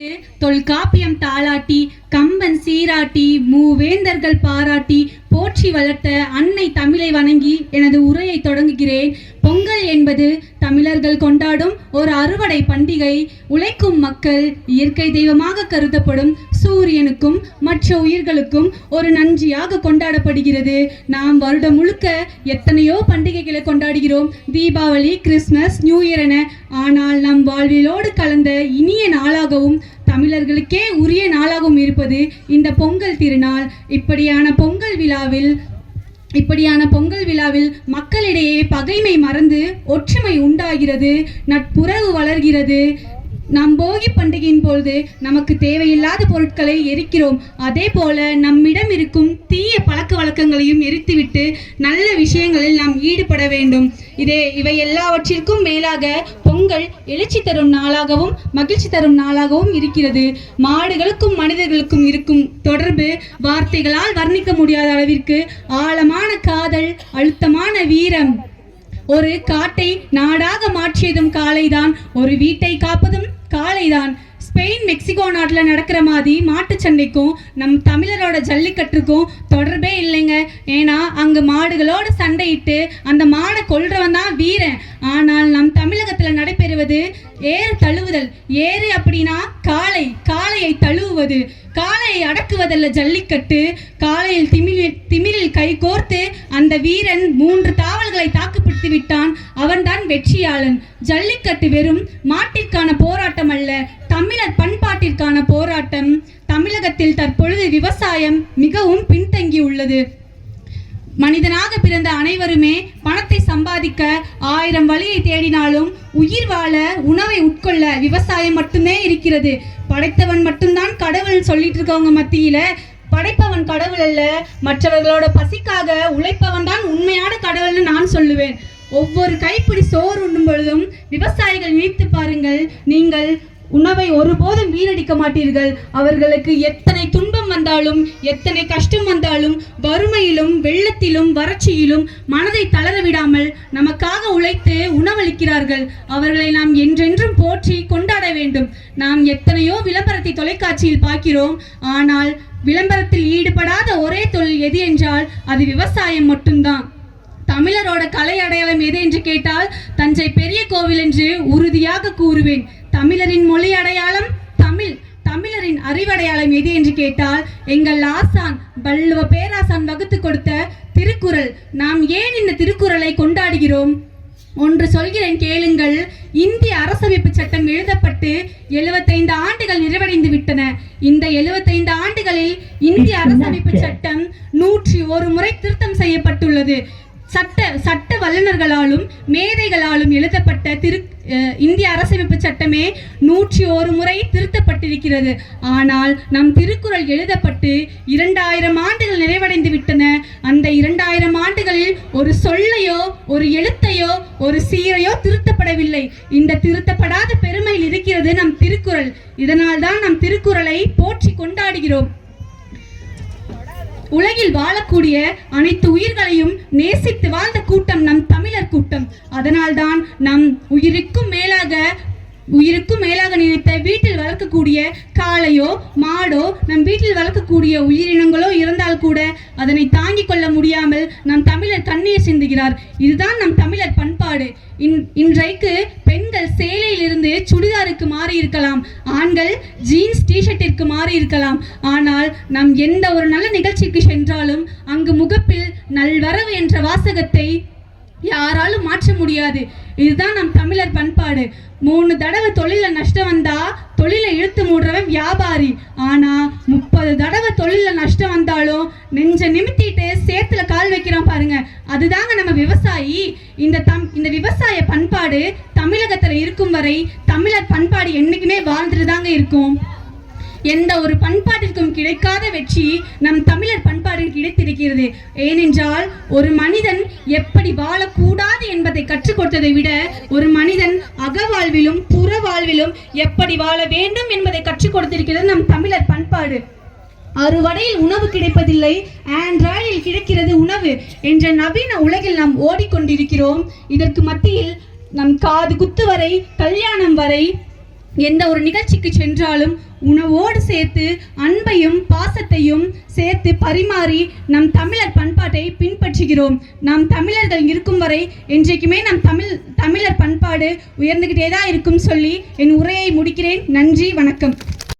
தொல்காப்பியம் தாளாட்டி கம்பன் சீராட்டி மூவேந்தர்கள் பாராட்டி போற்றி வளர்த்த அன்னை தமிழை வணங்கி எனது உரையை தொடங்குகிறேன். பொங்கல் என்பது தமிழர்கள் கொண்டாடும் ஒரு அறுவடை பண்டிகை. உழைக்கும் மக்கள் இயற்கை தெய்வமாக கருதப்படும் சூரியனுக்கும் மற்ற உயிர்களுக்கும் ஒரு நன்றியாக கொண்டாடப்படுகிறது. நாம் வருடம் முழுக்க எத்தனையோ பண்டிகைகளை கொண்டாடுகிறோம், தீபாவளி, கிறிஸ்துமஸ், நியூ இயர் என. ஆனால் நம் வாழ்விலோடு கலந்த இனிய நாளாகவும் தமிழர்களுக்கே உரிய நாளாகவும் இருப்பது இந்த பொங்கல் திருநாள். இப்படியான பொங்கல் விழாவில் மக்களிடையே பகைமை மறந்து ஒற்றுமை உண்டாகிறது, நட்புறவு வளர்கிறது. நாம் போகி பண்டிகையின் பொழுது நமக்கு தேவையில்லாத பொருட்களை எரிக்கிறோம். அதே போல நம்மிடம் இருக்கும் தீய பழக்க வழக்கங்களையும் எரித்துவிட்டு நல்ல விஷயங்களில் நாம் ஈடுபட வேண்டும். இவை எல்லாவற்றிற்கும் மேலாக பொங்கல் எழுச்சி தரும் நாளாகவும் மகிழ்ச்சி தரும் நாளாகவும் இருக்கிறது. மாடுகளுக்கும் மனிதர்களுக்கும் இருக்கும் தொடர்பு வார்த்தைகளால் வர்ணிக்க முடியாத அளவிற்கு ஆழமான காதல், அழுத்தமான வீரம். ஒரு காட்டை நாடாக மாற்றியதும் காளைதான், ஒரு வீட்டை காப்பதும் காளைதான். ஸ்பெயின், மெக்சிகோ நாட்டில் நடக்கிற மாதிரி மாட்டு சண்டைக்கும் நம் தமிழரோட ஜல்லிக்கட்டுக்கும் தொடர்பே இல்லைங்க. ஏன்னா அங்கே மாடுகளோட சண்டையிட்டு அந்த மாடை கொல்றவன் தான் வீரன். ஆனால் நம் தமிழகத்தில் நடைபெறுவது ஏறு தழுவுதல். ஏறு அப்படின்னா காளையை தழுவுவது. காளையை அடக்குவதல்ல ஜல்லிக்கட்டு. காளையில் திமிரில் கை கோர்த்து அந்த வீரன் 3 தாவல்களை தாக்குப்பிடித்து விட்டான், அவன்தான் வெற்றியாளன். ஜல்லிக்கட்டு வெறும் மாட்டிற்கான போராட்டம் அல்ல, தமிழர் பண்பாட்டிற்கான போராட்டம். தமிழகத்தில் தற்பொழுது விவசாயம் மிகவும் பின்தங்கியுள்ளது. மனிதனாக பிறந்த அனைவருமே பணத்தை சம்பாதிக்க 1000 வழியை தேடினாலும் உயிர் வாழ, உணவை உட்கொள்ள விவசாயம் மட்டுமே இருக்கிறது. படைத்தவன் மட்டும்தான் கடவுள் சொல்லிட்டு இருக்கவங்க மத்தியில படைப்பவன் கடவுள் அல்ல, மற்றவர்களோட பசிக்காக உழைப்பவன் தான் உண்மையான கடவுள்னு நான் சொல்லுவேன். ஒவ்வொரு கைப்பிடி சோறு உண்ணும் பொழுதும் விவசாயிகள் நினைத்து பாருங்கள், நீங்கள் உணவை ஒருபோதும் வீணடிக்க மாட்டீர்கள். அவர்களுக்கு எத்தனை துன்பம் வந்தாலும், எத்தனை கஷ்டம் வந்தாலும், வறுமையிலும் வெள்ளத்திலும் வறட்சியிலும் மனதை தளர விடாமல் நமக்காக உழைத்து உணவளிக்கிறார்கள். அவர்களை நாம் என்றென்றும் போற்றி கொண்டாட வேண்டும். நாம் எத்தனையோ விளம்பரத்தை தொலைக்காட்சியில் பார்க்கிறோம், ஆனால் விளம்பரத்தில் ஈடுபடாத ஒரே தொழில் எது என்றால் அது விவசாயம் மட்டும்தான். தமிழரோட கலை அடையாளம் எது என்று கேட்டால் தஞ்சை பெரிய கோவில் என்று உறுதியாக கூறுவேன். தமிழரின் மொழி அடையாளம் தமிழ். தமிழரின் அறிவடையாளம் எது என்று கேட்டால் எங்கள் ஆசான் வள்ளுவ பேராசான் வகுத்து கொடுத்த திருக்குறள். நாம் ஏன் இந்த திருக்குறளை கொண்டாடுகிறோம்? ஒன்று சொல்கிறேன், கேளுங்கள். இந்திய அரசமைப்பு சட்டம் எழுதப்பட்டு 75 ஆண்டுகள் நிறைவடைந்து விட்டன. இந்த 75 ஆண்டுகளில் இந்திய அரசமைப்பு சட்டம் 101 முறை திருத்தம் செய்யப்பட்டுள்ளது. சட்ட வல்லுநர்களாலும் மேதைகளாலும் எழுதப்பட்ட இந்திய அரசமைப்பு சட்டமே 101 முறை திருத்தப்பட்டிருக்கிறது. ஆனால் நம் திருக்குறள் எழுதப்பட்டு 2000 ஆண்டுகள் நிறைவடைந்து விட்டன. அந்த 2000 ஆண்டுகளில் ஒரு சொல்லையோ, ஒரு எழுத்தையோ, ஒரு சீரையோ திருத்தப்படவில்லை. இந்த திருத்தப்படாத பெருமையில் இருக்கிறது நம் திருக்குறள். இதனால் தான் நம் திருக்குறளை போற்றி கொண்டாடுகிறோம். உலகில் வாழக்கூடிய அனைத்து உயிர்களையும் நேசித்து வாழ்ந்த கூட்டம் நம் தமிழர் கூட்டம். அதனால்தான் நம் உயிருக்கும் மேலாக நினைத்த வீட்டில் வளர்க்கக்கூடிய காளையோ மாடோ, நம் வீட்டில் வளர்க்கக்கூடிய உயிரினங்களோ இருந்தால் கூட அதனை தாங்கிக் கொள்ள முடியாமல் நம் தமிழர் கண்ணீர் சிந்துகிறார். இதுதான் நம் தமிழர் பண்பாடு. இன்றைக்கு பெண்கள் சேலையில் இருந்து சுடிதாருக்கு மாறி இருக்கலாம், ஆண்கள் ஜீன்ஸ் டிஷர்ட்டிற்கு மாறி இருக்கலாம். ஆனால் நம் எந்த ஒரு நல்ல நிகழ்ச்சிக்கு சென்றாலும் அங்கு முகப்பில் நல்வரவு என்ற வாசகத்தை யாராலும் மாற்ற முடியாது. இதுதான் நம் தமிழர் பண்பாடு. 3 தடவை தொழில நஷ்டம் வந்தா தொழிலை இழுத்து மூடுறவன் வியாபாரி. ஆனா 30 தடவை தொழில நஷ்டம் வந்தாலும் நெஞ்ச நிமித்திட்டு சேத்துல கால் வைக்கிறான் பாருங்க, அதுதாங்க நம்ம விவசாயி. இந்த விவசாய பண்பாடு தமிழகத்துல இருக்கும் வரை தமிழர் பண்பாடு என்னைக்குமே வாழ்ந்துட்டு தாங்க இருக்கும். எந்த ஒரு பண்பாட்டிற்கும் கிடைக்காத வெற்றி நம் தமிழர் பண்பாட்டிற்கு கிடைத்திருக்கிறது. ஏனென்றால் ஒரு மனிதன் எப்படி வாழக்கூடாது என்பதை கற்றுக் கொடுத்ததை விட ஒரு மனிதன் அகவாழ்விலும் புற வாழ்விலும் எப்படி வாழ வேண்டும் என்பதை கற்றுக் கொடுத்திருக்கிறது நம் தமிழர் பண்பாடு. அறுவடையில் உணவு கிடைப்பதில்லை, ஆண்ட்ராய்டில் கிடைக்கிறது உணவு என்ற நவீன உலகில் நாம் ஓடிக்கொண்டிருக்கிறோம். இதற்கு மத்தியில் நம் காது குத்து வரை, கல்யாணம் வரை, எந்த ஒரு நிகழ்ச்சிக்கு சென்றாலும் உணவோடு சேர்த்து அன்பையும் பாசத்தையும் சேர்த்து பரிமாறி நம் தமிழர் பண்பாட்டை பின்பற்றுகிறோம். நாம் தமிழர்கள் இருக்கும் வரை என்றைக்குமே நம் தமிழர் பண்பாடு உயர்ந்துகிட்டே தான் இருக்கும் சொல்லி என் உரையை முடிக்கிறேன். நன்றி, வணக்கம்.